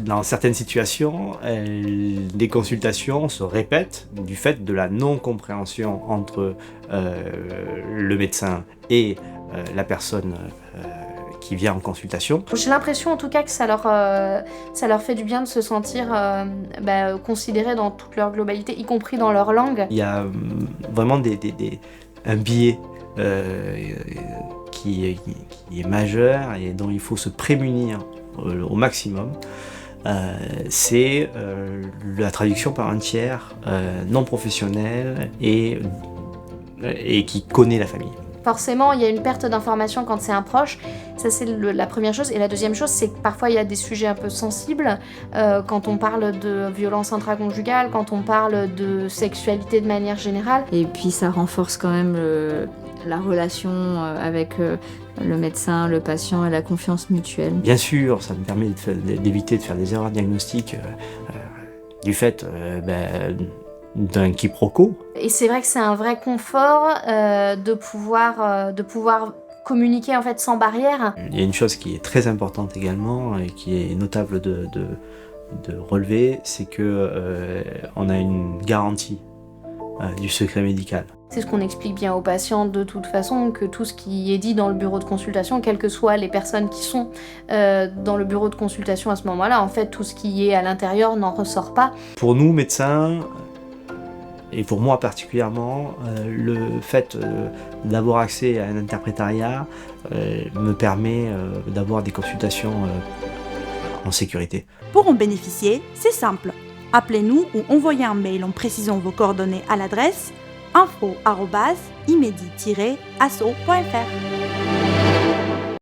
Dans certaines situations, les consultations se répètent du fait de la non-compréhension entre le médecin et la personne qui vient en consultation. J'ai l'impression en tout cas que ça leur fait du bien de se sentir considérés dans toute leur globalité, y compris dans leur langue. Il y a vraiment un biais qui est majeur et dont il faut se prémunir au maximum. C'est la traduction par un tiers non professionnel et qui connaît la famille. Forcément, il y a une perte d'information quand c'est un proche, ça c'est la première chose. Et la deuxième chose, c'est que parfois il y a des sujets un peu sensibles, quand on parle de violence intraconjugale, quand on parle de sexualité de manière générale. Et puis ça renforce quand même la relation avec le médecin, le patient et la confiance mutuelle. Bien sûr, ça me permet d'éviter de faire des erreurs diagnostiques du fait d'un quiproquo. Et c'est vrai que c'est un vrai confort de pouvoir communiquer en fait sans barrière. Il y a une chose qui est très importante également et qui est notable de relever, c'est que on a une garantie du secret médical. C'est ce qu'on explique bien aux patients de toute façon, que tout ce qui est dit dans le bureau de consultation, quelles que soient les personnes qui sont dans le bureau de consultation à ce moment-là, en fait tout ce qui est à l'intérieur n'en ressort pas. Pour nous médecins, et pour moi particulièrement, le fait d'avoir accès à un interprétariat me permet d'avoir des consultations en sécurité. Pour en bénéficier, c'est simple. Appelez-nous ou envoyez un mail en précisant vos coordonnées à l'adresse info@imedi-asso.fr.